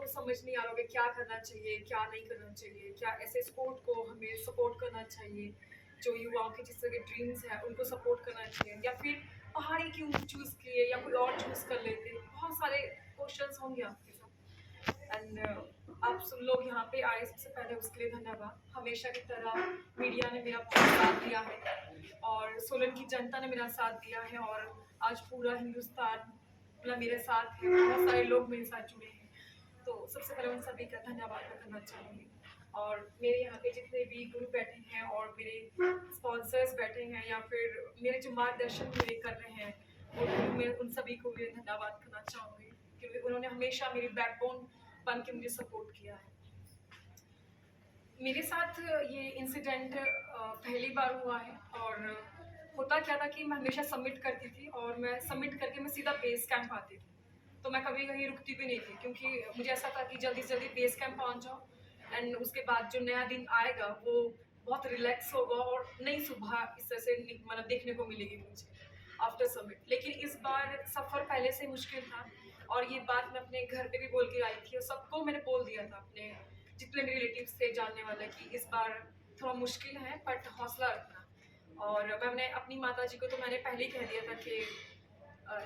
समझ नहीं आ रहा होगा क्या करना चाहिए, क्या नहीं करना चाहिए, क्या ऐसे स्पोर्ट को हमें सपोर्ट करना चाहिए, जो युवाओं के जिस तरह के ड्रीम्स हैं उनको सपोर्ट करना चाहिए, या फिर पहाड़ी क्यों चूज़ किए या कोई और चूज़ कर लेते। बहुत सारे क्वेश्चंस होंगे आपके साथ। एंड आप सब लोग यहाँ पे आए, सबसे पहले उसके लिए धन्यवाद। हमेशा की तरह मीडिया ने मेरा बहुत साथ दिया है और सोलन की जनता ने मेरा साथ दिया है, और आज पूरा हिंदुस्तान मतलब मेरे साथ है, बहुत सारे लोग मेरे साथ जुड़े हैं। तो सबसे पहले उन सभी का धन्यवाद मैं करना चाहूँगी। और मेरे यहाँ पे जितने भी गुरु बैठे हैं और मेरे स्पॉन्सर्स बैठे हैं या फिर मेरे जो मार्गदर्शन मेरे कर रहे हैं, और मैं उन सभी को भी धन्यवाद करना चाहूँगी, क्योंकि उन्होंने हमेशा मेरी बैकबोन बन के मुझे सपोर्ट किया है। मेरे साथ ये इंसिडेंट पहली बार हुआ है, और होता क्या था कि मैं हमेशा सबमिट करती थी और मैं सबमिट करके मैं सीधा बेस कैंप आती थी। तो मैं कभी कहीं रुकती भी नहीं थी, क्योंकि मुझे ऐसा था कि जल्दी से जल्दी बेस कैंप पहुंच जाओ, एंड उसके बाद जो नया दिन आएगा वो बहुत रिलैक्स होगा और नई सुबह इस तरह से मतलब देखने को मिलेगी मुझे आफ्टर सबमिट। लेकिन इस बार सफ़र पहले से मुश्किल था, और ये बात मैं अपने घर पे भी बोल के आई थी और सबको मैंने बोल दिया था, अपने जितने मेरे रिलेटिव्स थे जानने वाले, कि इस बार थोड़ा मुश्किल है बट हौसला रखना। और मैंने अपनी माता जी को तो मैंने पहले ही कह दिया था कि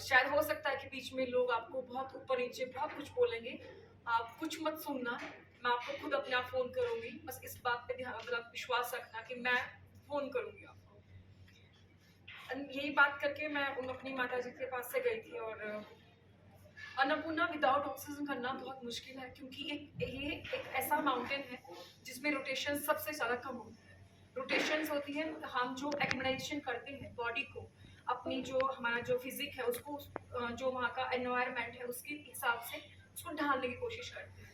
शायद हो सकता है कि बीच में लोग आपको बहुत ऊपर नीचे बहुत कुछ बोलेंगे, आप कुछ मत सुनना, मैं आपको खुद अपने आप फ़ोन करूँगी, बस इस बात पे ध्यान मतलब विश्वास रखना कि मैं फ़ोन करूँगी आपको। यही बात करके मैं उन अपनी माता जी के पास से गई थी। और अन्नपूर्णा विदाउट ऑक्सीजन करना बहुत मुश्किल है, क्योंकि ये एक ऐसा माउंटेन है जिसमें रोटेशन सबसे ज़्यादा कम होती है। रोटेशंस होती है, हम जो एक्टिविटाइजेशन करते हैं बॉडी को, अपनी जो हमारा जो फिजिक है उसको जो वहाँ का एनवायरनमेंट है उसके हिसाब से उसको ढालने की कोशिश करते हैं,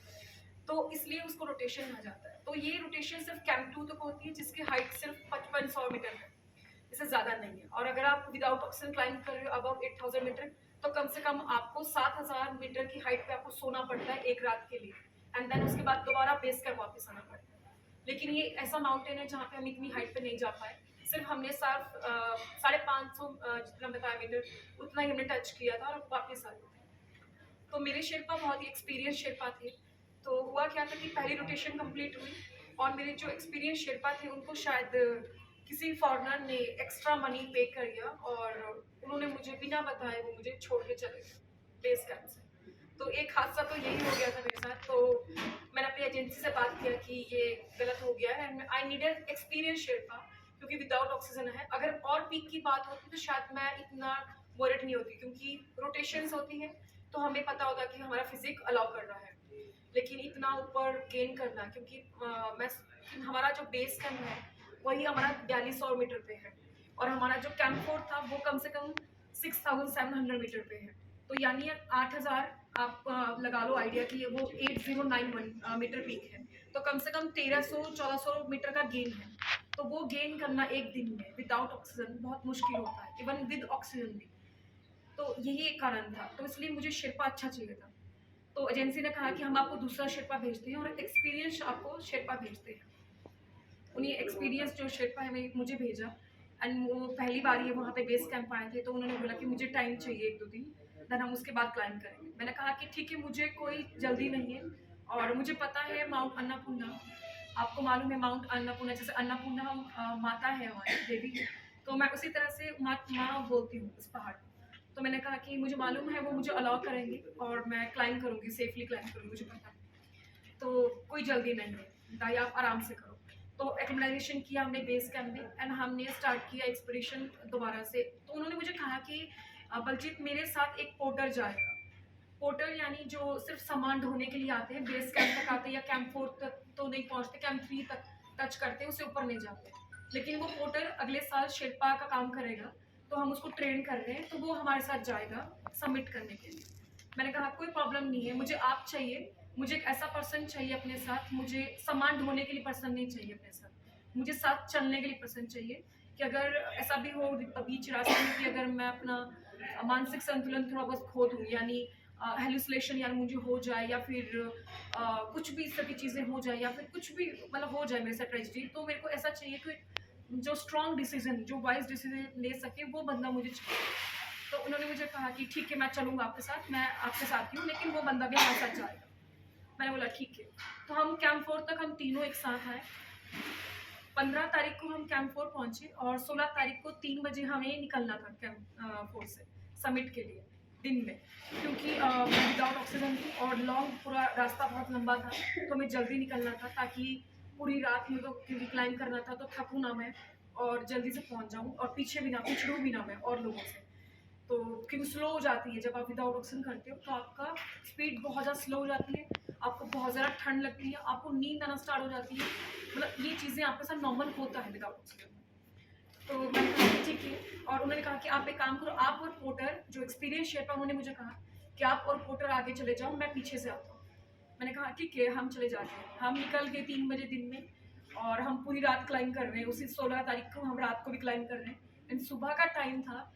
तो इसलिए उसको रोटेशन कहा जाता है। तो ये रोटेशन सिर्फ कैंप 2 तक होती है, जिसकी हाइट सिर्फ 5500 मीटर है, इससे ज़्यादा नहीं है। और अगर आप विदाउट ऑक्सीजन क्लाइंब कर रहे हो अबव 8000 मीटर, तो कम से कम आपको 7000 मीटर की हाइट पे आपको सोना पड़ता है एक रात के लिए, एंड देन उसके बाद दोबारा बेस कैंप वापस आना पड़ता है। लेकिन ये ऐसा माउंटेन है जहाँ पे हम इतनी हाइट पे नहीं जा पाए, सिर्फ हमने सिर्फ 550 जितना बताया मीटर उतना ही हमने टच किया था और वापस आ गए थे। तो मेरे शेरपा बहुत ही एक्सपीरियंस शेरपा थे। तो हुआ क्या था कि पहली रोटेशन कंप्लीट हुई, और मेरे जो एक्सपीरियंस शेरपा थे उनको शायद किसी फॉरेनर ने एक्स्ट्रा मनी पे कर दिया, और उन्होंने मुझे बिना बताए वो मुझे छोड़ के चले गए बेस कैंप से। तो एक हादसा तो यही हो गया था मेरे साथ। तो मैंने अपनी एजेंसी से बात किया कि ये गलत हो गया है, and I needed experience Sherpa, क्योंकि विदाउट ऑक्सीजन है। अगर और पीक की बात होती तो शायद मैं इतना वरिड नहीं होती, क्योंकि रोटेशंस होती हैं तो हमें पता होता कि हमारा फिजिक अलाउ कर रहा है। लेकिन इतना ऊपर गेन करना, क्योंकि मैं हमारा जो बेस कैंप है वही हमारा 4200 मीटर पे है, और हमारा जो कैंप 4 था वो कम से कम 6700 मीटर पे है। तो यानी 8000 आप लगा लो आइडिया कि वो 8091 मीटर पीक है, तो कम से कम 1300-1400 मीटर का गेन है। तो वो गेन करना एक दिन में विदाउट ऑक्सीजन बहुत मुश्किल होता है, इवन विद ऑक्सीजन भी। तो यही एक कारण था, तो इसलिए मुझे शेरपा अच्छा चाहिए था। तो एजेंसी ने कहा कि हम आपको दूसरा शेरपा भेजते हैं और एक्सपीरियंस आपको शेरपा भेजते हैं। उन्हीं एक्सपीरियंस जो शेरपा है मुझे भेजा, एंड वो पहली बार ये वहाँ पे बेस कैंप आए थे, तो उन्होंने बोला कि मुझे टाइम चाहिए 1-2 दिन, देन हम उसके बाद क्लाइंब करेंगे। मैंने कहा कि ठीक है, मुझे कोई जल्दी नहीं है, और मुझे पता है माउंट अन्नपूर्णा, आपको मालूम है माउंट अन्नपूर्णा, जैसे अन्नपूर्णा माता है हमारी देवी, तो मैं उसी तरह से माँ बोलती हूँ इस पहाड़ को। तो मैंने कहा कि मुझे मालूम है वो मुझे अलाउ करेंगे और मैं क्लाइंब करूँगी, सेफली क्लाइंब करूँगी, मुझे पता है। तो कोई जल्दी नहीं है, दाई आप आराम से करो। तो एक्लिमेटाइजेशन किया हमने बेस कैंप में, एंड हमने स्टार्ट किया एक्सपीडिशन दोबारा से। तो उन्होंने मुझे कहा कि बलजीत मेरे साथ एक पोर्टर जाएगा। पोर्टर यानी जो सिर्फ सामान ढोने के लिए आते हैं, बेस कैंप तक आते हैं या कैंप 4 तक तो नहीं पहुँचते, कैंप 3 तक टच करते हैं, उससे ऊपर नहीं जाते। लेकिन वो पोर्टर अगले साल शेरपा का काम करेगा, तो हम उसको ट्रेन कर रहे हैं, तो वो हमारे साथ जाएगा सबमिट करने के लिए। मैंने कहा कोई प्रॉब्लम नहीं है, मुझे आप चाहिए, मुझे एक ऐसा पर्सन चाहिए अपने साथ, मुझे सामान ढोने के लिए पर्सन नहीं चाहिए अपने साथ, मुझे साथ चलने के लिए पर्सन चाहिए, कि अगर ऐसा भी हो बीच रास्ते में कि अगर मैं अपना मानसिक संतुलन थोड़ा बहुत खो दूँ, यानी हेलुसिनेशन यानी मुझे हो जाए, या फिर कुछ भी इस तरह की चीज़ें हो जाए, या फिर कुछ भी मतलब हो जाए मेरे साथ ट्रेजेडी, तो मेरे को ऐसा चाहिए कि जो स्ट्रॉन्ग डिसीजन, जो वाइज डिसीजन ले सके, वो बंदा मुझे चाहिए। तो उन्होंने मुझे कहा कि ठीक है, मैं चलूँगा आपके साथ, मैं आपके साथ ही हूँ, लेकिन वो बंदा भी हमारे साथ जाएगा। मैंने बोला ठीक है। तो हम कैंप 4 तक हम तीनों एक साथ आए। 15 तारीख को हम कैंप 4 पहुंचे और 16 तारीख को 3 बजे हमें निकलना था कैंप 4 से समिट के लिए दिन में, क्योंकि मैं विदाउट ऑक्सीजन थी और लॉन्ग पूरा रास्ता बहुत लंबा था, तो हमें जल्दी निकलना था ताकि पूरी रात में तो क्योंकि क्लाइंब करना था तो थकूँ ना मैं और जल्दी से पहुंच जाऊं और पीछे भी ना पिछड़ूँ भी ना मैं और लोगों से। तो क्योंकि स्लो हो जाती है जब आप विदाउट ऑक्सीजन करते हो, तो आपका स्पीड बहुत ज़्यादा स्लो हो जाती है, आपको बहुत ज़्यादा ठंड लगती है, आपको नींद आना स्टार्ट हो जाती है, मतलब ये चीज़ें आपके साथ नॉर्मल होता है विदाउट ऑक्सीजन। तो मैंने कहा कि ठीक है, और उन्होंने कहा कि आप एक काम करो, आप और पोर्टर जो एक्सपीरियंस शेफा, उन्होंने मुझे कहा कि आप और पोर्टर आगे चले जाओ, मैं पीछे से आता हूँ। मैंने कहा ठीक है, हम चले जाते हैं। हम निकल गए 3 बजे दिन में और हम पूरी रात क्लाइंब कर रहे हैं। उसी 16 तारीख को हम रात को भी क्लाइंब कर रहे हैं एंड सुबह का टाइम था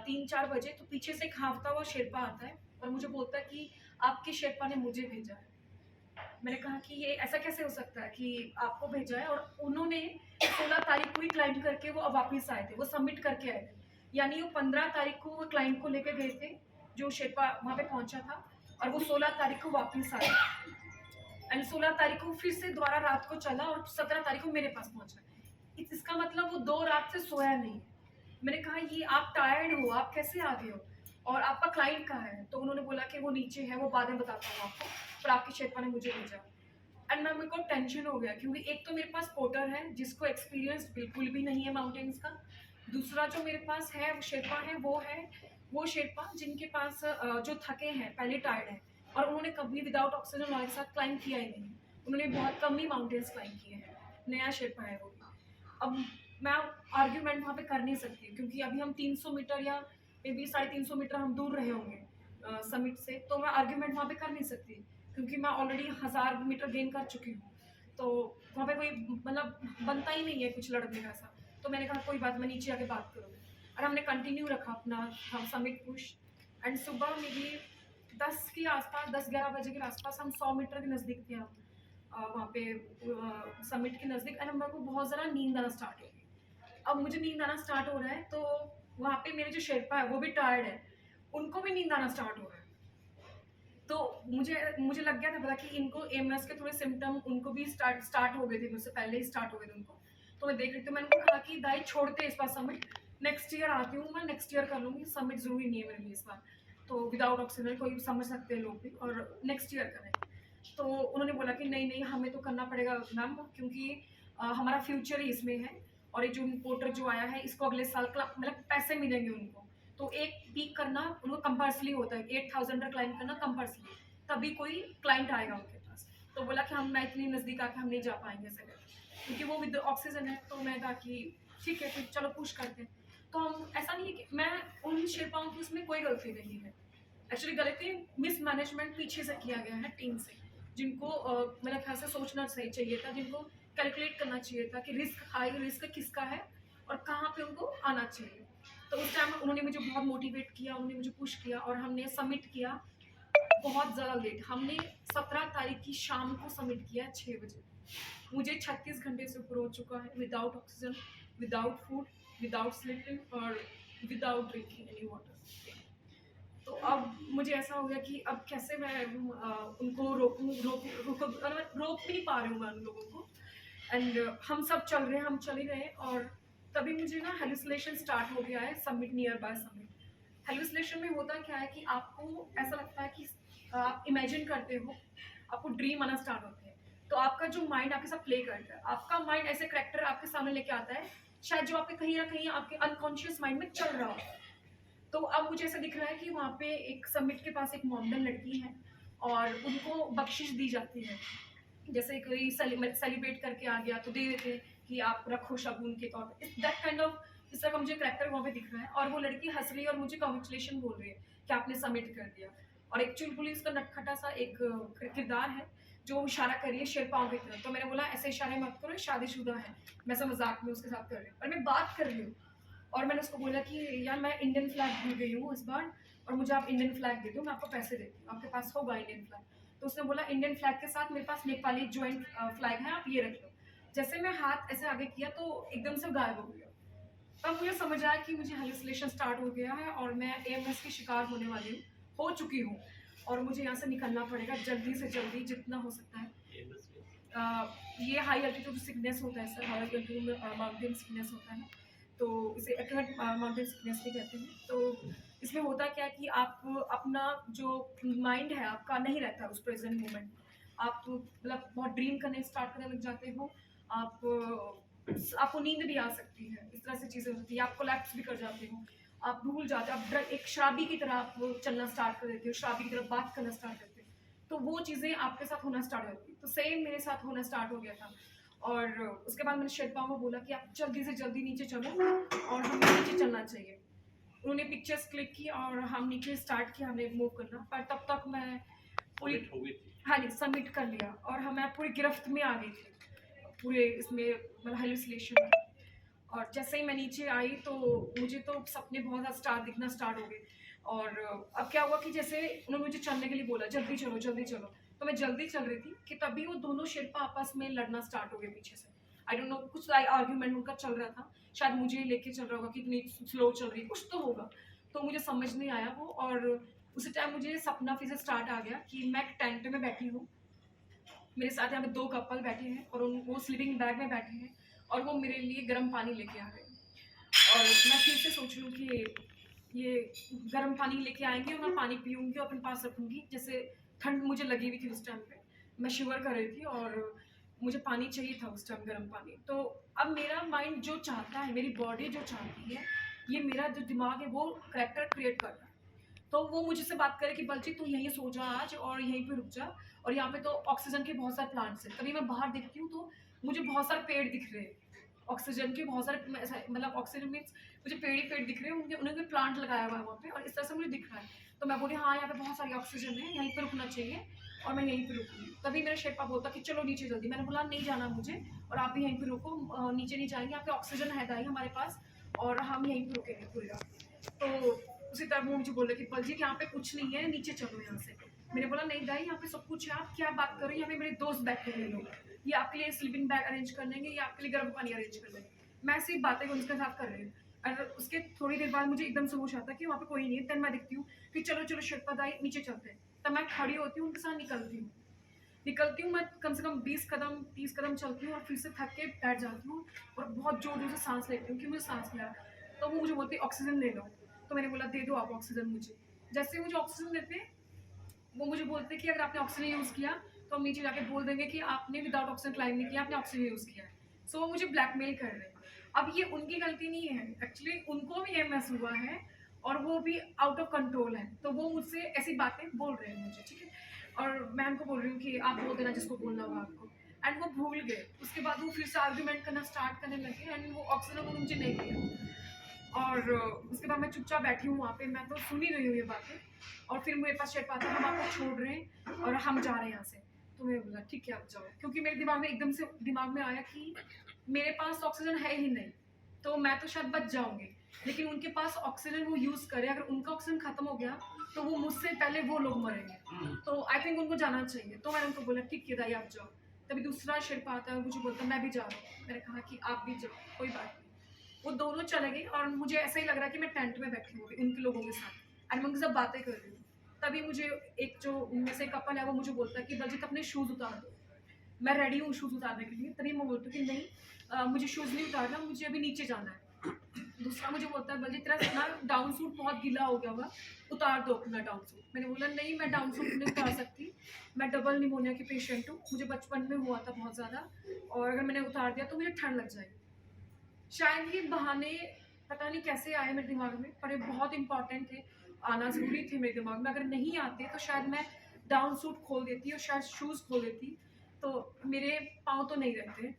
3-4 बजे। तो पीछे से एक हाँफता हुआ शेरपा आता है और मुझे बोलता है कि आपके शेरपा ने मुझे भेजा है। मैंने कहा कि ये ऐसा कैसे हो सकता है कि आपको भेजा है, और उन्होंने 16 तारीख को ही क्लाइंब करके वो अब वापस आए थे, वो सबमिट करके आए थे, यानी वो 15 तारीख को वो क्लाइंट को लेकर गए थे जो शेरपा वहाँ पे पहुँचा था, और वो 16 तारीख को वापस आए एंड 16 तारीख को फिर से दोबारा रात को चला और 17 तारीख को मेरे पास पहुँचा। इसका मतलब वो 2 रात से सोया नहीं। मैंने कहा ये आप टायर्ड हो, आप कैसे आ गए हो, और आपका क्लाइंट कहाँ है? तो उन्होंने बोला कि वो नीचे है, वो बाद में बताता हूँ आपको, पर आपके शेरपा ने मुझे भेजा। एंड मैं मेरे को टेंशन हो गया क्योंकि एक तो मेरे पास पोर्टर है जिसको एक्सपीरियंस बिल्कुल भी नहीं है माउंटेन्स का, दूसरा जो मेरे पास है वो शेरपा है, वो शेरपा जिनके पास जो थके हैं, पहले टायर्ड हैं, और उन्होंने कभी विदाउट ऑक्सीजन हमारे साथ क्लाइंब किया ही नहीं, उन्होंने बहुत कम ही माउंटेन्स क्लाइंब किए हैं, नया शेरपा है वो। अब मैं आर्ग्यूमेंट वहाँ पे कर नहीं सकती क्योंकि अभी हम 300 मीटर या मे बी 350 मीटर हम दूर रहे होंगे समिट से, तो मैं आर्ग्यूमेंट वहाँ पे कर नहीं सकती क्योंकि मैं ऑलरेडी 1000 मीटर गेन कर चुकी हूँ। तो वहाँ पे कोई मतलब बनता ही नहीं है कुछ लड़ने का ऐसा। तो मैंने कहा कोई बात, मैं नीचे आके बात करूँगी, और हमने कंटिन्यू रखा अपना हम समिट पुश। एंड सुबह में भी 10 के आसपास, 10-11 बजे के आसपास हम 100 मीटर के नज़दीक थे, हम वहाँ पे समिट के नज़दीक, एंड मेरे को बहुत ज़्यादा नींद आना स्टार्ट हो गई। अब मुझे नींद आना स्टार्ट हो रहा है तो वहाँ पे मेरे जो शेरपा है वो भी टायर्ड है, उनको भी नींद आना स्टार्ट हो रहा है। तो मुझे लग गया था पता कि इनको एएमएस के थोड़े सिम्टम उनको भी स्टार्ट हो गए थे, मुझसे पहले ही स्टार्ट हो गए थे उनको। तो मैं देख रही थी, मैंने उनको कहा कि दाई छोड़ते इस बार समिट, नेक्स्ट ईयर आती हूँ, मैं नेक्स्ट ईयर कर लूँगी, समिट ज़रूरी नहीं है मेरे लिए इस बार। तो विदाउट ऑक्सीजन कोई समझ सकते हैं लोग भी, और नेक्स्ट ईयर करें। तो उन्होंने बोला कि नहीं हमें तो करना पड़ेगा मैम, क्योंकि हमारा फ्यूचर ही इसमें है, और ये जो पोर्टर जो आया है इसको अगले साल का मतलब पैसे मिलेंगे उनको। तो एक पीक करना उनको कंपल्सरी होता है, 8000 पर क्लाइंब करना कंपल्सरी, तभी कोई क्लाइंट आएगा उनके पास। तो बोला कि मैं इतनी नज़दीक आके हम नहीं जा पाएंगे ऐसे करके, क्योंकि वो विद ऑक्सीजन है। तो मैं कहा कि ठीक है फिर चलो पुश करते हैं। तो हम ऐसा नहीं है कि मैं उन शेरपाओं की उसमें कोई गलती नहीं है, एक्चुअली गलती मिसमैनेजमेंट पीछे से किया गया है टीम से, जिनको मेरे ख्याल से सोचना सही चाहिए था, जिनको कैलकुलेट करना चाहिए था कि रिस्क किसका है और कहाँ पे उनको आना चाहिए। तो उस टाइम उन्होंने मुझे बहुत मोटिवेट किया, उन्होंने मुझे पुश किया, और हमने सबमिट किया बहुत ज़्यादा लेट। हमने 17 तारीख की शाम को सबमिट किया 6 बजे। मुझे 36 घंटे से ऊपर हो चुका है without oxygen, without food, without sleeping और विदाउट ड्रिंकिंग एनी वाटर। तो अब मुझे ऐसा हो गया कि अब कैसे मैं उनको रोक भी नहीं पा रही हूँ मैं उन लोगों को। एंड हम सब चल रहे हैं, हम चल ही रहे हैं, और तभी मुझे ना हेलुसिनेशन स्टार्ट हो गया है summit, near by summit. Hallucination में होता क्या है कि आपको ऐसा लगता है कि आप इमेजिन करते हो, आपको ड्रीम आना स्टार्ट होते हैं, तो आपका जो माइंड आपके साथ प्ले करता है, आपका माइंड ऐसे करेक्टर आपके सामने लेके आता है शायद जो आपके कहीं ना कहीं आपके अनकॉन्शियस माइंड में चल रहा हो। तो अब मुझे ऐसा दिख रहा है कि वहाँ पे एक समिट के पास एक मॉडर्न लड़की है और उनको बख्शिश दी जाती है, जैसे कोई सेलिब्रेट करके आ गया तो दे देते हैं कि आप रखो शगुन के तौर पर, दैट काइंड ऑफ इस तरह का मुझे करैक्टर वहाँ पे दिख रहा है। और वो लड़की हंस रही है और मुझे कॉन्ग्रेचुलेशन बोल रही है कि आपने सबमिट कर दिया। और एक चुलबुली उसका नटखटा सा एक किरदार है जो इशारा कर रही है शेरपाओं की तरफ। तो मैंने बोला ऐसे इशारे मत करो, शादीशुदा है, मैं सब मजाक में उसके साथ कर रही हूँ, और मैं बात कर रही हूँ। और मैंने उसको बोला कि यार मैं इंडियन फ्लैग भूल गई हूँ इस बार, और मुझे आप इंडियन फ्लैग दे दो, मैं आपको पैसे देती हूँ, आपके पास होगा इंडियन फ्लैग। तो उसने बोला इंडियन फ्लैग के साथ मेरे पास नेपाली ज्वाइंट फ्लैग है, आप ये रख लो। जैसे मैं हाथ ऐसे आगे किया तो एकदम से गायब हो गया। तब मुझे समझ आया कि मुझे हेलुसिनेशन स्टार्ट हो गया है और मैं एएमएस की शिकार होने वाली हूँ, हो चुकी हूँ। और मुझे यहाँ से निकलना पड़ेगा जल्दी से जल्दी जितना हो सकता है। ये हाई अल्टीट्यूड सिकनेस होता है सर, हाई अल्टीट्यूड में माउंटेन सिकनेस होता है, तो इसे एक्यूरेट माउंटेन सिकनेस भी कहते हैं। तो इसमें होता क्या है कि आप अपना जो माइंड है आपका नहीं रहता उस प्रेजेंट मोमेंट, आप मतलब बहुत ड्रीम करने स्टार्ट करने लग जाते हो, आपको नींद भी आ सकती है, इस तरह से चीज़ें होती है, आप कोलैप्स भी कर जाते हो, आप भूल जाते हो, आप एक शराबी की तरह आप चलना स्टार्ट कर देते हो, शराबी की तरह बात करना स्टार्ट करते हो, तो वो चीज़ें आपके साथ होना स्टार्ट होती है। तो सेम मेरे साथ होना स्टार्ट हो गया था। और उसके बाद मैंने शेरपाओं को बोला कि आप जल्दी से जल्दी नीचे चलो और हमें नीचे चलना चाहिए। उन्होंने पिक्चर्स क्लिक की और हम नीचे स्टार्ट किया हमने मूव करना, पर तब तक मैं पूरी हाँ जी सबमिट कर लिया और मैं पूरी गिरफ्त में आ गई थी पूरे इसमें, मतलब हेलुसिनेशन में। और जैसे ही मैं नीचे आई तो मुझे तो सपने बहुत ज़्यादा स्टार दिखना स्टार्ट हो गए। और अब क्या हुआ कि जैसे उन्होंने मुझे चलने के लिए बोला जल्दी चलो जल्दी चलो, तो मैं जल्दी चल रही थी कि तभी वो दोनों शेरपा आपस में लड़ना स्टार्ट हो गए पीछे से। आई डोंट नो, कुछ आर्ग्यूमेंट उनका चल रहा था, शायद मुझे लेके चल रहा होगा कि इतनी स्लो चल रही है, कुछ तो होगा, तो मुझे समझ नहीं आया वो। और उसी टाइम मुझे सपना फिर से स्टार्ट आ गया कि मैं एक टेंट में बैठी हूँ, मेरे साथ यहाँ पे 2 कपल बैठे हैं और वो स्लीपिंग बैग में बैठे हैं और वो मेरे लिए गर्म पानी लेके आ गए। और मैं फिर से सोच लूँ कि ये गर्म पानी लेके आएंगे और मैं पानी पीऊँगी और अपने पास रखूँगी, जैसे ठंड मुझे लगी हुई थी उस टाइम पे, मैं शिवर कर रही थी और मुझे पानी चाहिए था उस टाइम, गर्म पानी। तो अब मेरा माइंड जो चाहता है, मेरी बॉडी जो चाहती है, ये मेरा जो दिमाग है वो करैक्टर क्रिएट कर रहा है। तो वो मुझसे बात करे कि बलजीत तू यहीं सो जा आज और यहीं पे रुक जा, और यहाँ पे तो ऑक्सीजन के बहुत सारे प्लांट्स हैं। तभी मैं बाहर देखती हूँ तो मुझे बहुत सारे पेड़ दिख रहे हैं, ऑक्सीजन के बहुत सारे, मतलब ऑक्सीजन मीन्स मुझे पेड़ ही पेड़ दिख रहे हैं, उनके उन्होंने प्लांट लगाया हुआ है वहाँ पे और इस तरह से मुझे दिख रहा है। तो मैं बोली हाँ यहाँ पे बहुत सारी ऑक्सीजन है, यहीं पे रुकना चाहिए और मैं यहीं पे रुकूंगी। तभी मेरा शेरपा बोलता कि चलो नीचे जल्दी, मैंने बोला नहीं जाना मुझे और आप भी यहीं पे रुको, नीचे नहीं जाएंगे, यहाँ पे ऑक्सीजन है दाई हमारे पास और हम यहीं पे रुकेंगे पूरी रात। तो उसी तरह वो मुझे बोल रहे कि बलजीत यहाँ पे कुछ नहीं है, नीचे चलो यहाँ से। मैंने बोला नहीं दाई यहाँ पे सब कुछ है, आप क्या बात कर रही हैं, यहाँ पे मेरे दोस्त बैठे हैं लोग, ये आपके लिए स्लीपिंग बैग अरेंज कर देंगे, ये आपके लिए गर्म पानी अरेंज कर देंगे। मैं सिर्फ बातें उनके साथ कर रही हूँ और उसके थोड़ी देर बाद मुझे एकदम से होश आता है कि वहाँ पे कोई नहीं है। तब मैं दिखती हूँ कि चलो चलो शेरपा दाई नीचे चलते हैं। तब मैं खड़ी होती हूँ, उनके साथ निकलती हूँ मैं कम से कम 20 कदम 30 कदम चलती हूँ और फिर से थक के बैठ जाती हूँ और बहुत जोर जोर से सांस लेती हूँ कि मुझे सांस लिया। तो वो मुझे बोलती ऑक्सीजन ले लो, तो मैंने बोला दे दो आप ऑक्सीजन मुझे। जैसे मुझे ऑक्सीजन देते वो मुझे बोलते कि अगर आपने ऑक्सीजन यूज़ किया तो हम नीचे जाके बोल देंगे कि आपने विदाउट ऑक्सीजन क्लाइंब नहीं किया, आपने ऑक्सीजन यूज़ किया है। सो वो मुझे ब्लैकमेल कर रहे हैं। अब ये उनकी गलती नहीं है, एक्चुअली उनको भी एमएस हुआ है और वो भी आउट ऑफ कंट्रोल है, तो वो मुझसे ऐसी बातें बोल रहे हैं मुझे, ठीक है। और मैं उनको बोल रही हूँ कि आप बोल देना जिसको बोलना होगा आपको, एंड वो भूल गए। उसके बाद वो फिर से आर्ग्यूमेंट करना स्टार्ट करने लगे एंड वो ऑक्सीजन उन्होंने मुझे नहीं दिया। और उसके बाद मैं चुपचाप बैठी हूँ वहाँ पे, मैं तो सुन ही रही हूँ ये बातें। और फिर मेरे पास शेरपा था, हम आपको छोड़ रहे हैं और हम जा रहे हैं यहाँ से। तो मैं बोला ठीक है आप जाओ, क्योंकि मेरे दिमाग में एकदम से दिमाग में आया कि मेरे पास ऑक्सीजन है ही नहीं, तो मैं तो शायद बच जाऊंगी, लेकिन उनके पास ऑक्सीजन वो यूज़ करे, अगर उनका ऑक्सीजन खत्म हो गया तो वो मुझसे पहले वो लोग मरेंगे, तो आई थिंक उनको जाना चाहिए। तो मैंने उनको बोला ठीक है दाई आप जाओ। तभी दूसरा शेरपा आता है, मुझे बोलता मैं भी जा रहा हूँ। मैंने कहा कि आप भी जाओ, कोई बात नहीं। वो दोनों चले गए और मुझे ऐसा ही लग रहा है कि मैं टेंट में बैठी हूँ उनके लोगों के साथ एंड मैं उनके साथ बातें कर रही हूँ। तभी मुझे एक जो उनमें से कपल है वो मुझे बोलता है कि बलजीत अपने शूज़ उतार दो। मैं रेडी हूँ शूज़ उतारने के लिए, तभी मैं बोलती हूँ कि नहीं मुझे शूज़ नहीं उतारना, मुझे अभी नीचे जाना है। दूसरा मुझे बोलता है बलजीत तेरा ना डाउन सूट बहुत गीला हो गया होगा, उतार दो अपना डाउन सूट। मैंने बोला नहीं मैं डाउन सूट नहीं उतार सकती, मैं डबल निमोनिया की पेशेंट हूँ, मुझे बचपन में हुआ था बहुत ज़्यादा, और अगर मैंने उतार दिया तो मुझे ठंड लग जाएगी। शायद ये बहाने पता नहीं कैसे आए मेरे दिमाग में, पर ये बहुत इंपॉर्टेंट थे, आना ज़रूरी थे मेरे दिमाग में। अगर नहीं आते तो शायद मैं डाउन सूट खोल देती और शायद शूज़ खोल देती, तो मेरे पाँव तो नहीं रहते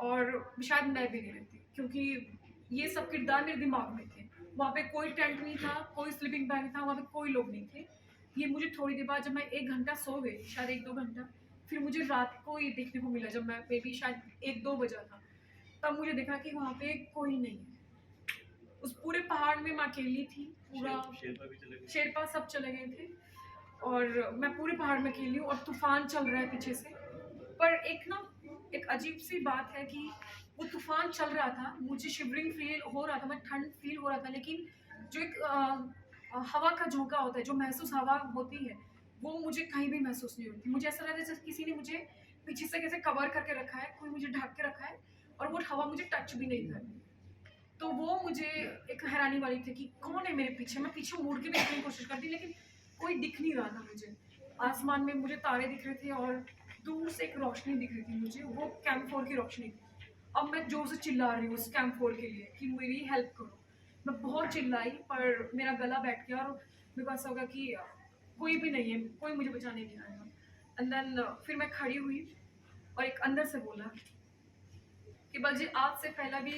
और शायद मैं भी नहीं रहती, क्योंकि ये सब किरदार मेरे दिमाग में थे। वहाँ पे कोई टेंट नहीं था, कोई स्लीपिंग बैग नहीं था, वहाँ पे कोई लोग नहीं थे। ये मुझे थोड़ी देर बाद जब मैं 1 घंटा सो गई, शायद 1-2 घंटा, फिर मुझे रात को ये देखने को मिला जब मैं मे बी शायद 1-2 बजा था। तब मुझे देखा कि वहाँ पे कोई नहीं है। उस पूरे पहाड़ में मैं अकेली थी, पूरा शेरपा सब चले गए थे और मैं पूरे पहाड़ में अकेली हूँ और तूफान चल रहा है पीछे से। पर एक अजीब सी बात है कि वो तूफान चल रहा था, मुझे शिवरिंग फील हो रहा था, मैं ठंड फील हो रहा था, लेकिन जो एक हवा का झोंका होता है, जो महसूस हवा होती है, वो मुझे कहीं भी महसूस नहीं होती। मुझे ऐसा लग रहा है जैसे किसी ने मुझे पीछे से कैसे कवर करके रखा है, कोई मुझे ढक के रखा है और वो हवा मुझे टच भी नहीं कर रही। तो वो मुझे एक हैरानी वाली थी कि कौन है मेरे पीछे। मैं पीछे मुड़ के भी देखने की कोशिश करती लेकिन कोई दिख नहीं रहा था मुझे। आसमान में मुझे तारे दिख रहे थे और दूर से एक रोशनी दिख रही थी मुझे, वो कैम्फोर की रोशनी थी। अब मैं जोर से चिल्ला रही हूँ उस कैम्फोर के लिए कि मेरी हेल्प करो। मैं बहुत चिल्लाई पर मेरा गला बैठ गया और मेरे को ऐसा होगा कि कोई भी नहीं है, कोई मुझे बचाने नहीं आएगा। एंड देन फिर मैं खड़ी हुई और एक अंदर से बोला कि बलजी आज से पहला भी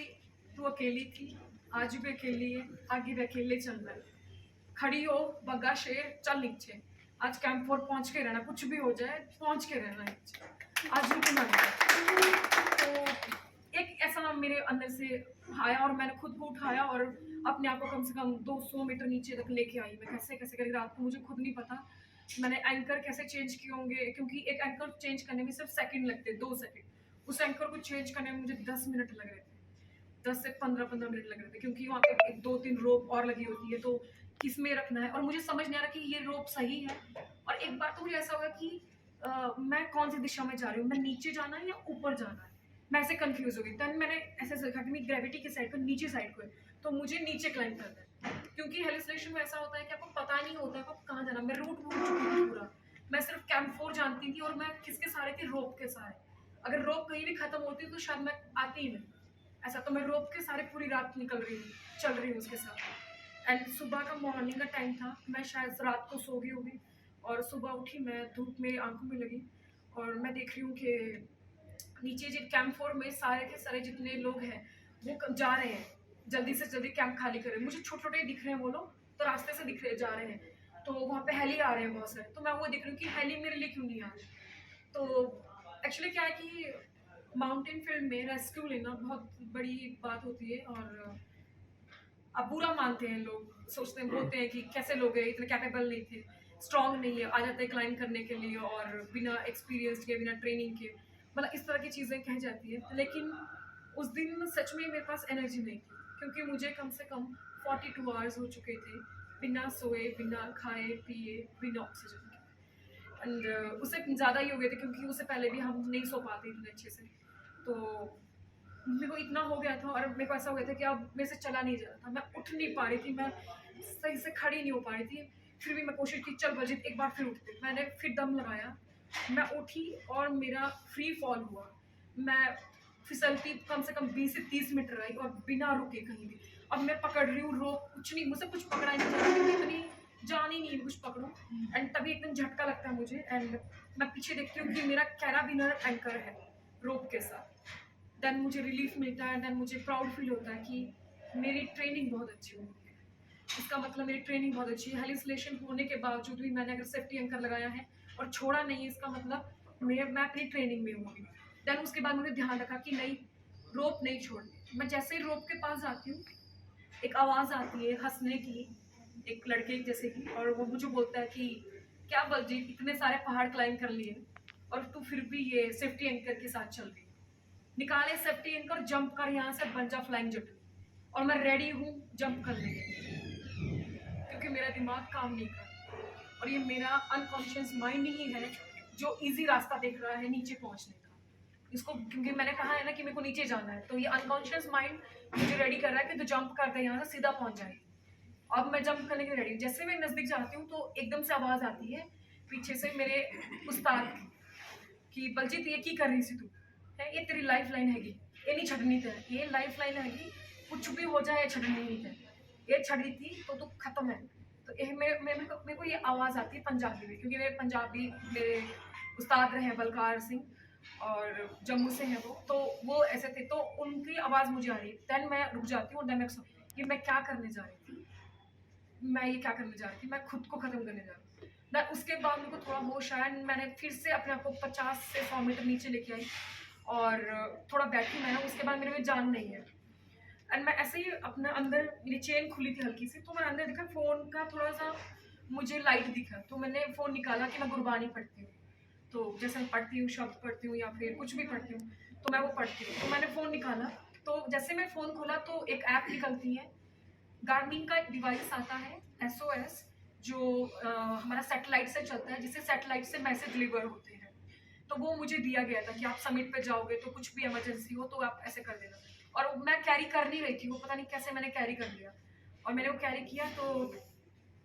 तू अकेली थी, आज भी अकेली है, आगे भी अकेले चलना है। खड़ी हो बग्गा शेर, चल नीचे। आज कैंप 4 पहुंच के रहना, कुछ भी हो जाए पहुंच के रहना नीचे, आज रुकना नहीं। तो एक ऐसा मेरे अंदर से आया और मैंने खुद को उठाया और अपने आप को कम से कम 200 मीटर नीचे तक लेके आई। मैं कैसे कैसे करके, रात को मुझे खुद नहीं पता मैंने एंकर कैसे चेंज किए होंगे, क्योंकि एक एंकर चेंज करने में सिर्फ सेकंड लगते, 2 सेकंड। उस एंकर को चेंज करने में मुझे 10 मिनट लग रहे थे, 10 से 15 मिनट लग रहे थे, क्योंकि वहाँ पे 2-3 रोप और लगी होती है तो किस में रखना है और मुझे समझ नहीं आ रहा कि ये रोप सही है। और एक बार तो मुझे ऐसा हुआ कि मैं कौन सी दिशा में जा रही हूँ, मैं नीचे जाना है या ऊपर जाना है, मैं ऐसे कंफ्यूज हो गई। तब मैंने ऐसे देखा कि मेरी ग्रेविटी की साइड को नीचे साइड को है, तो मुझे नीचे क्लाइंब करना है, क्योंकि हेलुसिनेशन में ऐसा होता है कि आपको पता नहीं होता है आपको कहाँ जाना। मैं रूट भूल चुकी थी पूरा, मैं सिर्फ कैंप 4 जानती थी और मैं किसके सहारे थी, रोप के सहारे। अगर रोप कहीं भी खत्म होती तो शायद मैं आती ही नहीं। ऐसा तो मैं रोप के सहारे पूरी रात निकल रही हूँ, चल रही हूँ उसके साथ। एंड सुबह का मॉर्निंग का टाइम था, मैं शायद रात को सो गई होगी और सुबह उठी, मैं धूप मेरी आंखों में लगी और मैं देख रही हूँ कि नीचे जो कैंप 4 में सारे के सारे जितने लोग हैं वो जा रहे हैं, जल्दी से जल्दी कैंप खाली करें। मुझे छोटे छोटे दिख रहे हैं वो लोग, तो रास्ते से दिख रहे जा रहे हैं, तो वहाँ पे हेली आ रहे हैं बहुत सारे, तो मैं वो देख रही हूँ कि हेली मेरे लिए क्यों नहीं आ रही। तो एक्चुअली क्या है कि माउंटेन फील्ड में रेस्क्यू लेना बहुत बड़ी बात होती है और अब बुरा मानते हैं लोग, सोचते हैं, बोलते हैं कि कैसे लोग हैं, इतने कैपेबल नहीं थे, स्ट्रांग नहीं है, आ जाते हैं क्लाइंब करने के लिए और बिना एक्सपीरियंस के, बिना ट्रेनिंग के, मतलब इस तरह की चीज़ें कही जाती है। लेकिन उस दिन सच में मेरे पास एनर्जी नहीं थी, क्योंकि मुझे कम से कम 42 आवर्स हो चुके थे बिना सोए, बिना खाए पिए, बिना ऑक्सीजन के। एंड उससे ज़्यादा ही हो गए थे, क्योंकि उससे पहले भी हम नहीं सो पाते इतने अच्छे से। तो मेरे को इतना हो गया था और मेरे को ऐसा हो गया था कि अब मेरे से चला नहीं जा रहा था, मैं उठ नहीं पा रही थी, मैं सही से खड़ी नहीं हो पा रही थी। फिर भी मैं कोशिश की, चल बलजीत एक बार फिर उठते। मैंने फिर दम लगाया, मैं उठी और मेरा फ्री फॉल हुआ। मैं फिसलती कम से कम 20 से 30 मीटर आई और बिना रुके कहीं भी। अब मैं पकड़ रही हूँ रोप, कुछ नहीं, मुझसे कुछ पकड़ा नहीं जा रहा, क्योंकि इतनी जान ही नहीं है कुछ पकड़ूं। एंड तभी एकदम झटका लगता है मुझे एंड मैं पीछे देखती हूँ कि मेरा कैराबिनर एंकर है रोप के साथ। देन मुझे रिलीफ मिलता है, देन मुझे प्राउड फील होता है कि मेरी ट्रेनिंग बहुत अच्छी हुई है। इसका मतलब मेरी ट्रेनिंग बहुत अच्छी है। हेलुसिनेशन होने के बावजूद भी मैंने अगर सेफ्टी एंकर लगाया है और छोड़ा नहीं है, इसका मतलब मैं अपनी ट्रेनिंग में हूँ। देन उसके बाद मैंने ध्यान रखा कि नहीं, रोप नहीं छोड़नी। मैं जैसे ही रोप के पास जाती हूँ, एक आवाज़ आती है हंसने की, एक लड़के जैसे की, और वो मुझे बोलता है कि क्या बलजीत, इतने सारे पहाड़ क्लाइंब कर लिए और तू फिर भी ये सेफ्टी एंकर के साथ चल रही, निकाले सेफ्टी एंकर, जंप कर यहाँ से, बन जा फ्लाइंग जट। और मैं रेडी हूँ जंप करने के लिए, क्योंकि मेरा दिमाग काम नहीं कर और ये मेरा अनकॉन्शियस माइंड ही है जो इजी रास्ता देख रहा है नीचे पहुँचने का। इसको, क्योंकि मैंने कहा है ना कि मेरे को नीचे जाना है, तो ये अनकॉन्शियस माइंड मुझे रेडी कर रहा है कि तू जंप कर दे, यहाँ से सीधा पहुँच जाए। अब मैं जंप करने के लिए रेडी हूँ। जैसे मैं नज़दीक जाती हूँ तो एकदम से आवाज़ आती है पीछे से मेरे उस्ताद की, बलजीत ये की कर रही थी तू, है ये तेरी लाइफ लाइन हैगी, ये नहीं छड़नी थे, ये लाइफ लाइन हैगी, कुछ भी हो जाए छड़नी नहीं थे, ये छड़ी थी तो तू खत्म है। तो ये मेरे को ये आवाज़ आती है पंजाबी में, क्योंकि मेरे पंजाबी मेरे उस्ताद रहे हैं बलकार सिंह और जम्मू से हैं वो ऐसे थे, तो उनकी आवाज़ मुझे आ रही है। दैन मैं रुक जाती हूँ, दैन ये मैं क्या करने जा रही थी, मैं ये क्या करने जा रही थी, मैं खुद को ख़त्म करने जा रही थी। दैन उसके बाद मेरे को थोड़ा होश आया, मैंने फिर से अपने आप को 50 से 100 मीटर नीचे लेके आई और थोड़ा बैठी मैं, उसके बाद मेरे में जान नहीं है। एंड मैं ऐसे ही अपने अंदर, मेरी चेन खुली थी हल्की सी, तो मैंने अंदर देखा फ़ोन का थोड़ा सा मुझे लाइट दिखा, तो मैंने फ़ोन निकाला कि मैं गुरबानी पढ़ती हूँ। तो जैसे मैं पढ़ती हूँ, शब्द पढ़ती हूँ या फिर कुछ भी पढ़ती हूँ, तो मैं वो पढ़ती हूँ। तो मैंने फ़ोन निकाला, तो जैसे मैं फ़ोन खोला तो एक ऐप निकलती है, गार्मिन का एक डिवाइस आता है SOS, जो हमारा सैटेलाइट से चलता है, जिससे सैटेलाइट से मैसेज डिलीवर होते हैं। तो वो मुझे दिया गया था कि आप समिट पे जाओगे तो कुछ भी इमरजेंसी हो तो आप ऐसे कर देना। और मैं कैरी कर नहीं रही थी, वो पता नहीं कैसे मैंने कैरी कर लिया, और मैंने वो कैरी किया। तो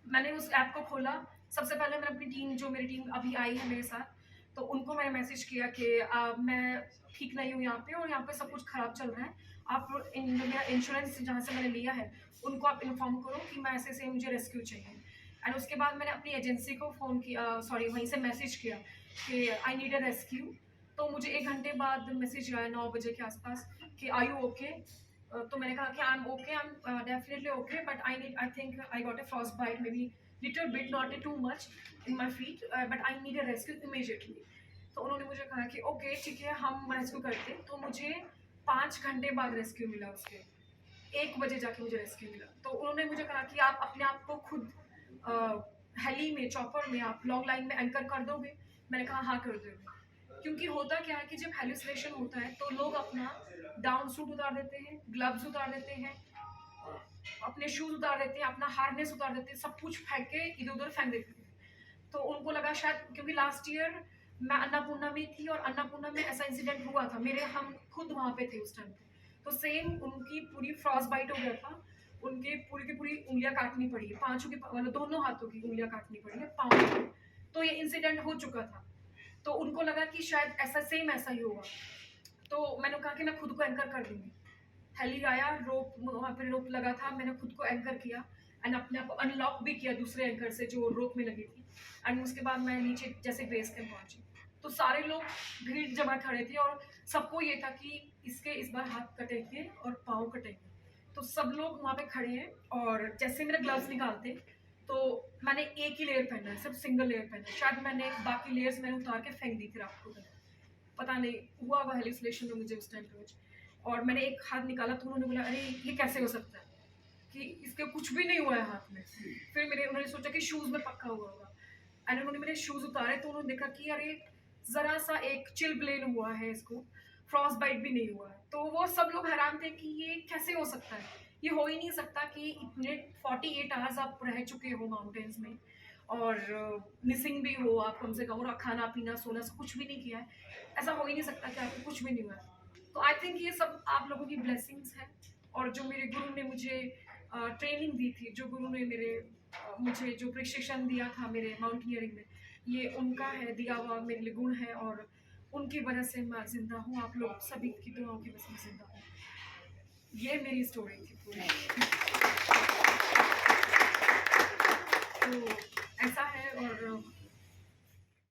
मैंने उस ऐप को खोला। सबसे पहले मैंने अपनी टीम, जो मेरी टीम अभी आई है मेरे साथ, तो उनको मैंने मैसेज किया कि मैं ठीक नहीं हूँ यहाँ पे, और यहाँ पे सब कुछ ख़राब चल रहा है। आप मेरा इंश्योरेंस जहाँ से मैंने लिया है उनको आप इन्फॉर्म करो कि मैं ऐसे मुझे रेस्क्यू चाहिए। एंड उसके बाद मैंने अपनी एजेंसी को फ़ोन किया, सॉरी वहीं से मैसेज किया कि आई नीड अ रेस्क्यू। तो मुझे 1 घंटे बाद मैसेज आया 9 बजे के आसपास कि आर यू ओके? तो मैंने कहा कि I am okay, I am definitely okay, but I think I got a frostbite, maybe little bit, not too much in my feet, but I need a rescue immediately. तो उन्होंने मुझे कहा कि okay ठीक है, हम rescue करते हैं। तो मुझे 5 घंटे बाद रेस्क्यू मिला, उसके 1 बजे जाके मुझे रेस्क्यू मिला। तो उन्होंने मुझे कहा कि आप अपने आप को खुद हेली में, चॉपर में आप लॉन्ग लाइन में एंकर कर दोगे? मैंने कहा हाँ कर दोगे। क्योंकि होता क्या है कि जब हेलुसिनेशन होता है तो लोग अपना डाउन सूट उतार देते हैं, ग्लव्स उतार देते हैं, अपने शूज उतार देते हैं, अपना हार्नेस उतार देते हैं, सब कुछ फेंक के इधर उधर फेंक देते हैं। तो उनको लगा शायद, क्योंकि लास्ट ईयर मैं अन्नपूर्णा में थी और अन्नपूर्णा में ऐसा इंसिडेंट हुआ था मेरे, हम खुद वहाँ पे थे उस टाइम पे। तो सेम उनकी पूरी फ्रॉस्ट बाइट हो गया था, उनके पूरी की पूरी उंगलियां काटनी पड़ी है, पांचों की मतलब दोनों हाथों की उंगलियां काटनी पड़ी है, पाँव की। तो ये इंसिडेंट हो चुका था। तो उनको लगा कि शायद ऐसा सेम ऐसा ही होगा। तो मैंने कहा कि मैं खुद को एंकर कर दूंगी। हेली आया, रोप वहाँ पे रोप लगा था, मैंने खुद को एंकर किया एंड अपने आप को अनलॉक भी किया दूसरे एंकर से जो रोप में लगी थी। एंड उसके बाद मैं नीचे जैसे बेस कैंप पहुंची तो सारे लोग भीड़ जमा खड़े थे और सबको ये था कि इसके इस बार हाथ कटेंगे और पाँव कटेंगे। तो सब लोग वहाँ पे खड़े हैं, और जैसे मेरे ग्लव्स निकालते तो मैंने एक ही लेयर पहना है, सिर्फ सिंगल लेयर पहना है। शायद मैंने बाकी लेयर्स मैंने उतार के फेंक दी थी रात को, पता नहीं हुआ हुआ हेलुसिनेशन में मुझे उस टाइम पे कुछ। और मैंने एक हाथ निकाला तो उन्होंने बोला अरे ये कैसे हो सकता है कि इसके कुछ भी नहीं हुआ है हाथ में। फिर उन्होंने सोचा कि शूज़ में पक्का हुआ होगा, एंड उन्होंने मेरे शूज़ उतारे तो उन्होंने देखा कि अरे ज़रा सा एक चिल ब्लेन हुआ है, इसको फ्रॉस्ट बाइट भी नहीं हुआ है। तो वो सब लोग हैरान थे कि ये कैसे हो सकता है, ये हो ही नहीं सकता कि इतने 48 आवर्स आप रह चुके हो माउंटेन्स में और मिसिंग भी हो आप कम से कम, और खाना पीना सोना सब कुछ भी नहीं किया है। ऐसा हो ही नहीं सकता कि आपको कुछ भी नहीं हुआ है। तो आई थिंक ये सब आप लोगों की ब्लेसिंग्स है, और जो मेरे गुरु ने मुझे ट्रेनिंग दी थी, जो गुरु ने मुझे जो प्रशिक्षण दिया था मेरे माउंटेनियरिंग में, ये उनका है दिया हुआ मेरे लिए गुण है, और उनकी वजह से मैं जिंदा हूँ। आप लोग सभी की दुआओं की वजह से जिंदा हूँ। ये मेरी स्टोरी थी पूरी। तो ऐसा है, और